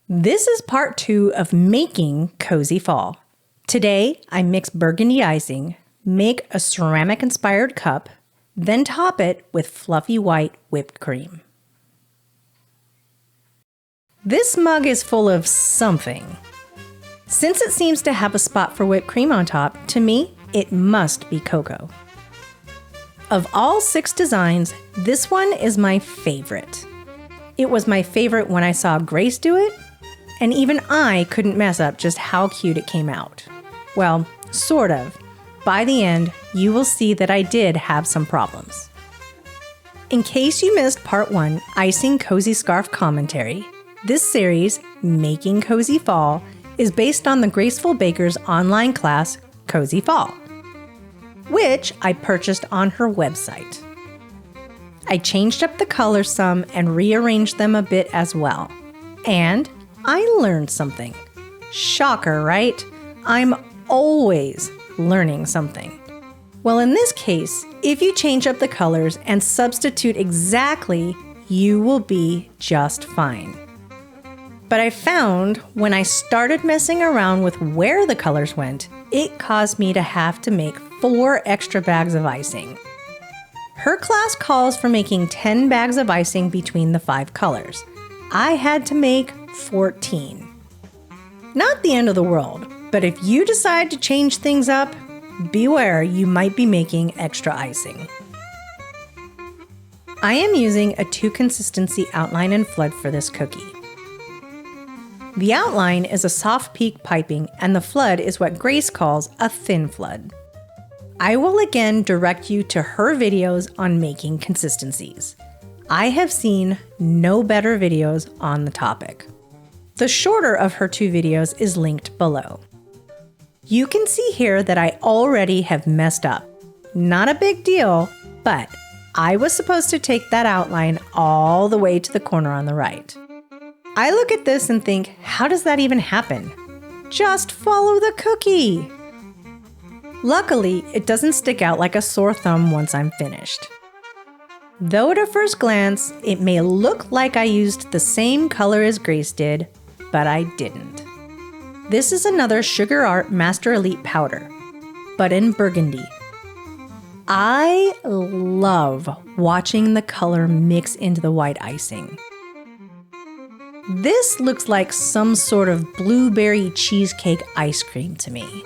This is part 2 of Making Cozy Fall. Today, I mix burgundy icing, make a ceramic-inspired cup, then top it with fluffy white whipped cream. This mug is full of something. Since it seems to have a spot for whipped cream on top, to me, it must be cocoa. Of all 6 designs, this one is my favorite. It was my favorite when I saw Grace do it, and even I couldn't mess up just how cute it came out. Well, sort of. By the end, you will see that I did have some problems. In case you missed part 1, Icing Cozy Scarf Commentary, this series, Making Cozy Fall, is based on the Graceful Baker's online class, Cozy Fall, which I purchased on her website. I changed up the colors some and rearranged them a bit as well. And I learned something. Shocker, right? I'm always learning something. Well, in this case, if you change up the colors and substitute exactly, you will be just fine. But I found when I started messing around with where the colors went, it caused me to have to make 4 extra bags of icing. Her class calls for making 10 bags of icing between the 5 colors. I had to make 14. Not the end of the world, but if you decide to change things up, beware, you might be making extra icing. I am using a 2 consistency outline and flood for this cookie. The outline is a soft peak piping and the flood is what Grace calls a thin flood. I will again direct you to her videos on making consistencies. I have seen no better videos on the topic. The shorter of her 2 videos is linked below. You can see here that I already have messed up. Not a big deal, but I was supposed to take that outline all the way to the corner on the right. I look at this and think, how does that even happen? Just follow the cookie. Luckily, it doesn't stick out like a sore thumb once I'm finished. Though at a first glance, it may look like I used the same color as Grace did, but I didn't. This is another Sugar Art Master Elite powder, but in burgundy. I love watching the color mix into the white icing. This looks like some sort of blueberry cheesecake ice cream to me.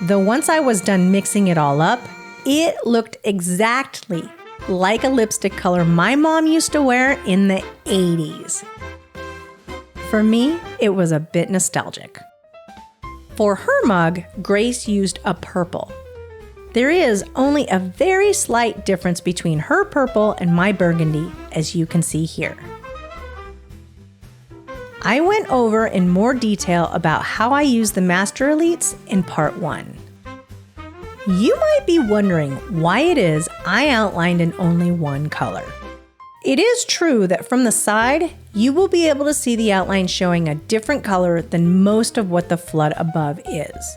Though once I was done mixing it all up, it looked exactly like a lipstick color my mom used to wear in the 80s. For me, it was a bit nostalgic. For her mug, Grace used a purple. There is only a very slight difference between her purple and my burgundy, as you can see here. I went over in more detail about how I use the Master Elites in part 1. You might be wondering why it is I outlined in only one color. It is true that from the side, you will be able to see the outline showing a different color than most of what the flood above is.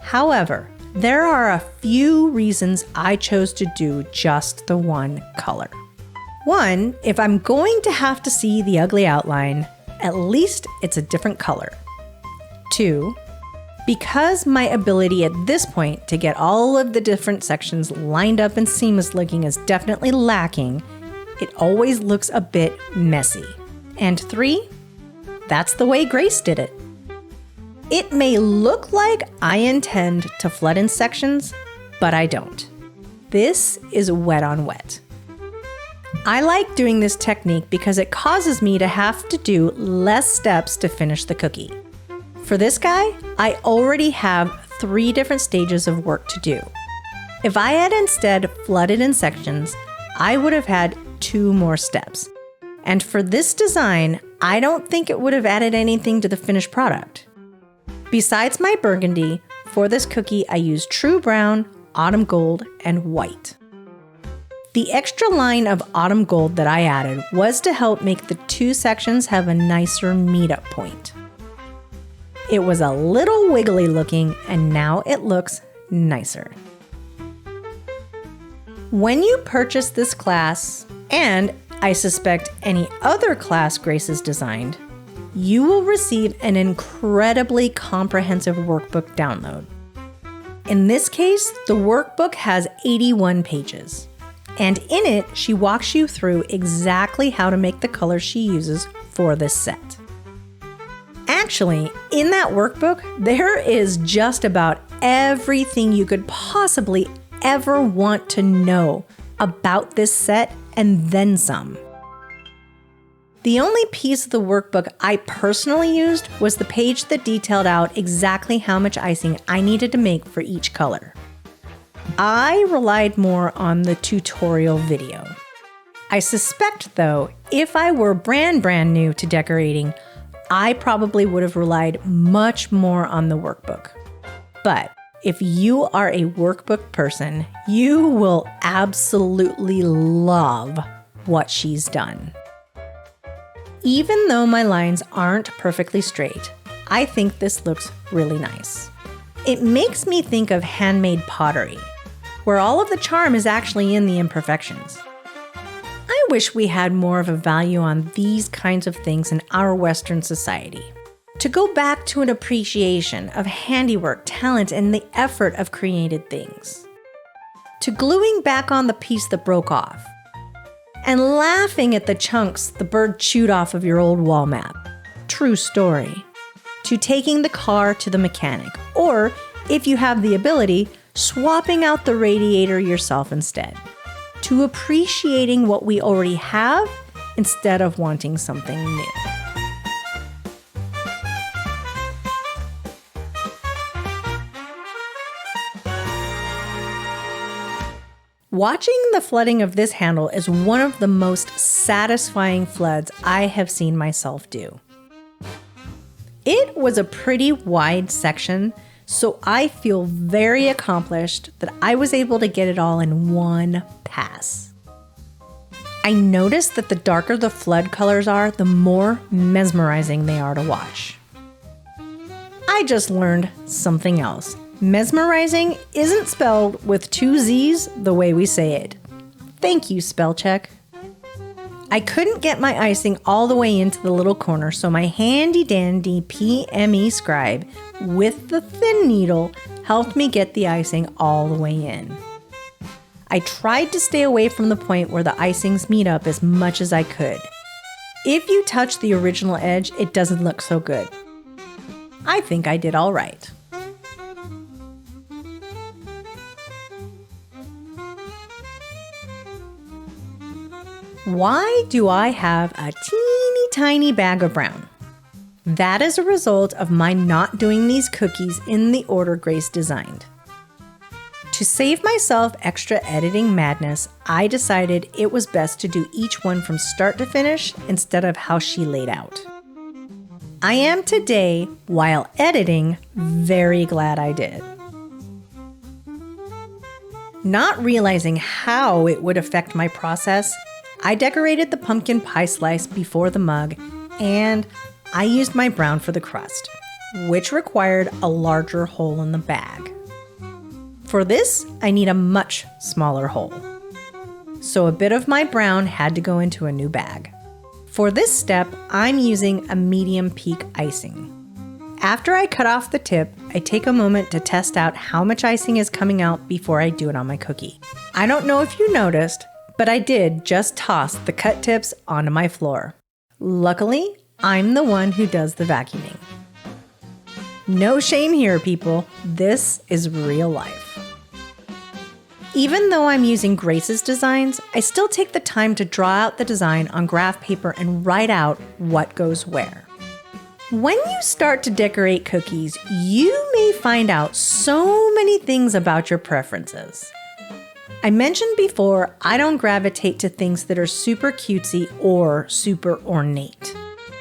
However, there are a few reasons I chose to do just the one color. 1, if I'm going to have to see the ugly outline, at least it's a different color. 2, because my ability at this point to get all of the different sections lined up and seamless looking is definitely lacking, it always looks a bit messy. And 3, that's the way Grace did it. It may look like I intend to flood in sections, but I don't. This is wet on wet. I like doing this technique because it causes me to have to do less steps to finish the cookie. For this guy, I already have 3 different stages of work to do. If I had instead flooded in sections, I would have had 2 more steps. And for this design, I don't think it would have added anything to the finished product. Besides my burgundy, for this cookie I used true brown, autumn gold, and white. The extra line of autumn gold that I added was to help make the 2 sections have a nicer meetup point. It was a little wiggly looking, and now it looks nicer. When you purchase this class, and I suspect any other class Grace has designed, you will receive an incredibly comprehensive workbook download. In this case, the workbook has 81 pages, and in it, she walks you through exactly how to make the colors she uses for this set. Actually, in that workbook, there is just about everything you could possibly ever want to know about this set and then some. The only piece of the workbook I personally used was the page that detailed out exactly how much icing I needed to make for each color. I relied more on the tutorial video. I suspect, though, if I were brand new to decorating, I probably would have relied much more on the workbook. But if you are a workbook person, you will absolutely love what she's done. Even though my lines aren't perfectly straight, I think this looks really nice. It makes me think of handmade pottery, where all of the charm is actually in the imperfections. I wish we had more of a value on these kinds of things in our Western society. To go back to an appreciation of handiwork, talent, and the effort of created things. To gluing back on the piece that broke off. And laughing at the chunks the bird chewed off of your old wall map. True story. To taking the car to the mechanic, or if you have the ability, swapping out the radiator yourself instead. To appreciating what we already have instead of wanting something new. Watching the flooding of this handle is one of the most satisfying floods I have seen myself do. It was a pretty wide section, so I feel very accomplished that I was able to get it all in one pass. I noticed that the darker the flood colors are, the more mesmerizing they are to watch. I just learned something else. Mesmerizing isn't spelled with 2 Z's the way we say it. Thank you, spell check. I couldn't get my icing all the way into the little corner, so my handy dandy PME scribe with the thin needle helped me get the icing all the way in. I tried to stay away from the point where the icings meet up as much as I could. If you touch the original edge, it doesn't look so good. I think I did all right. Why do I have a teeny tiny bag of brown? That is a result of my not doing these cookies in the order Grace designed. To save myself extra editing madness, I decided it was best to do each one from start to finish instead of how she laid out. I am today, while editing, very glad I did. Not realizing how it would affect my process, I decorated the pumpkin pie slice before the mug, and I used my brown for the crust, which required a larger hole in the bag. For this, I need a much smaller hole. So a bit of my brown had to go into a new bag. For this step, I'm using a medium peak icing. After I cut off the tip, I take a moment to test out how much icing is coming out before I do it on my cookie. I don't know if you noticed, but I did just toss the cut tips onto my floor. Luckily, I'm the one who does the vacuuming. No shame here, people. This is real life. Even though I'm using Grace's designs, I still take the time to draw out the design on graph paper and write out what goes where. When you start to decorate cookies, you may find out so many things about your preferences. I mentioned before, I don't gravitate to things that are super cutesy or super ornate,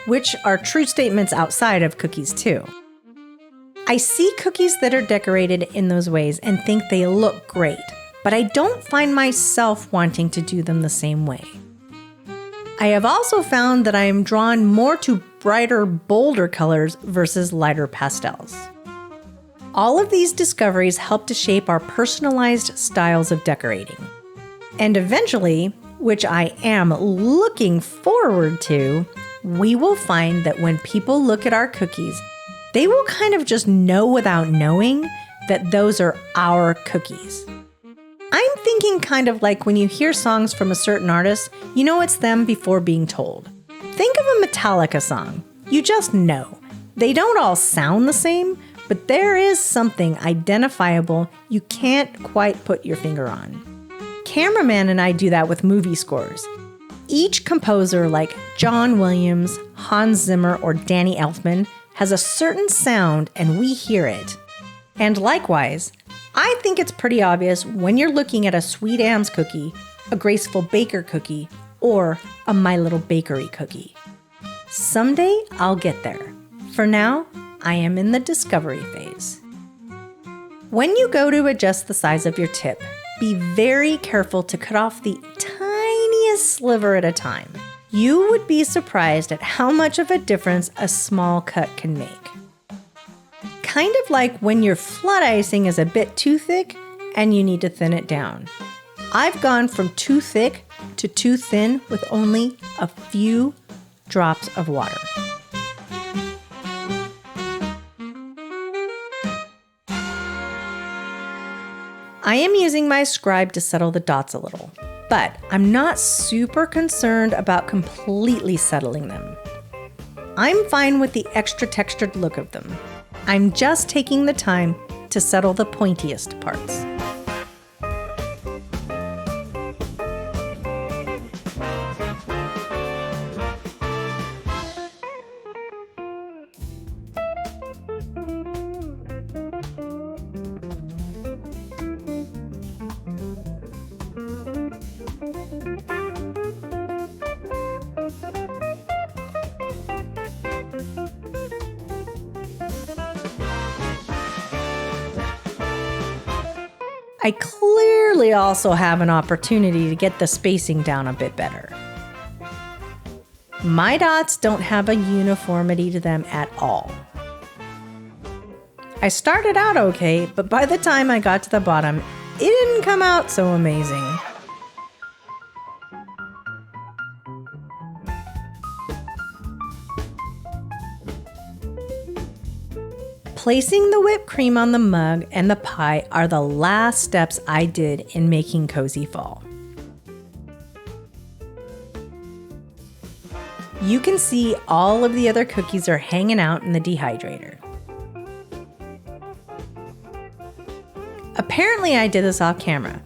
which are true statements outside of cookies too. I see cookies that are decorated in those ways and think they look great, but I don't find myself wanting to do them the same way. I have also found that I am drawn more to brighter, bolder colors versus lighter pastels. All of these discoveries help to shape our personalized styles of decorating. And eventually, which I am looking forward to, we will find that when people look at our cookies, they will kind of just know without knowing that those are our cookies. I'm thinking kind of like when you hear songs from a certain artist, you know it's them before being told. Think of a Metallica song. You just know. They don't all sound the same, but there is something identifiable you can't quite put your finger on. Cameraman and I do that with movie scores. Each composer like John Williams, Hans Zimmer, or Danny Elfman has a certain sound and we hear it. And likewise, I think it's pretty obvious when you're looking at a Sweet Am's cookie, a Graceful Baker cookie, or a My Little Bakery cookie. Someday I'll get there. For now, I am in the discovery phase. When you go to adjust the size of your tip, be very careful to cut off the tiniest sliver at a time. You would be surprised at how much of a difference a small cut can make. Kind of like when your flood icing is a bit too thick and you need to thin it down. I've gone from too thick to too thin with only a few drops of water. I am using my scribe to settle the dots a little, but I'm not super concerned about completely settling them. I'm fine with the extra textured look of them. I'm just taking the time to settle the pointiest parts. I clearly also have an opportunity to get the spacing down a bit better. My dots don't have a uniformity to them at all. I started out okay, but by the time I got to the bottom, it didn't come out so amazing. Placing the whipped cream on the mug and the pie are the last steps I did in Making Cozy Fall. You can see all of the other cookies are hanging out in the dehydrator. Apparently I did this off camera,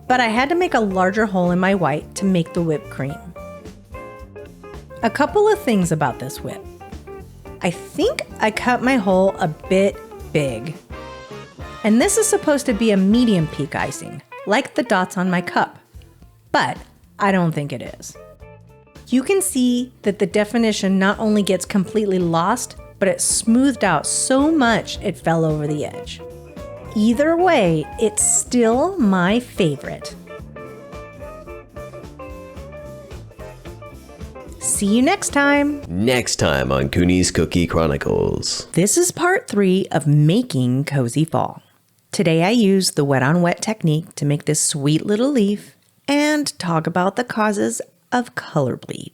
but I had to make a larger hole in my white to make the whipped cream. A couple of things about this whip. I think I cut my hole a bit big. And this is supposed to be a medium peak icing, like the dots on my cup. But I don't think it is. You can see that the definition not only gets completely lost, but it smoothed out so much it fell over the edge. Either way, it's still my favorite. See you next time. Next time on Kuny's Cookie Chronicles. This is part 3 of Making Cozy Fall. Today I used the wet on wet technique to make this sweet little leaf and talk about the causes of color bleed.